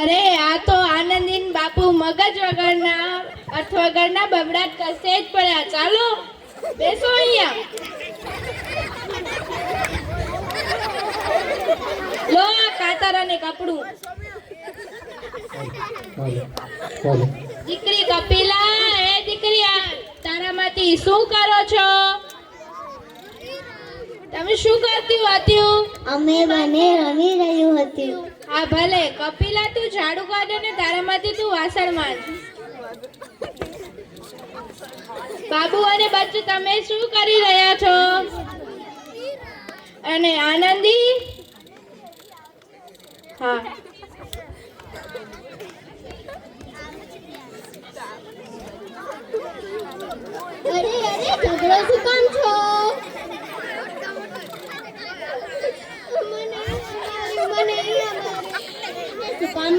અરે આ તો આનંદીન બાપુ મગજ વગરના અર્થ વગરના બબડાટ કસે જ પડ્યા. ચાલો બેસો અહીંયા. લો આ કાતર અને કપડું. દીકરી કપિલા, એ દીકરી તારામાંથી શું કરો છો? તમે શું કરતી હતી? અમે બંને રમી રહ્યું હતું. હા ભલે. કપિલા તું ઝાડુ કાઢે ને તારામાંથી તું વાસણ માંજ. બાબુ અને બચ્ચુ તમે શું કરી રહ્યા છો? અને આનંદી? હા અરે ઝઘડો શું કામ છો? મને શું કામ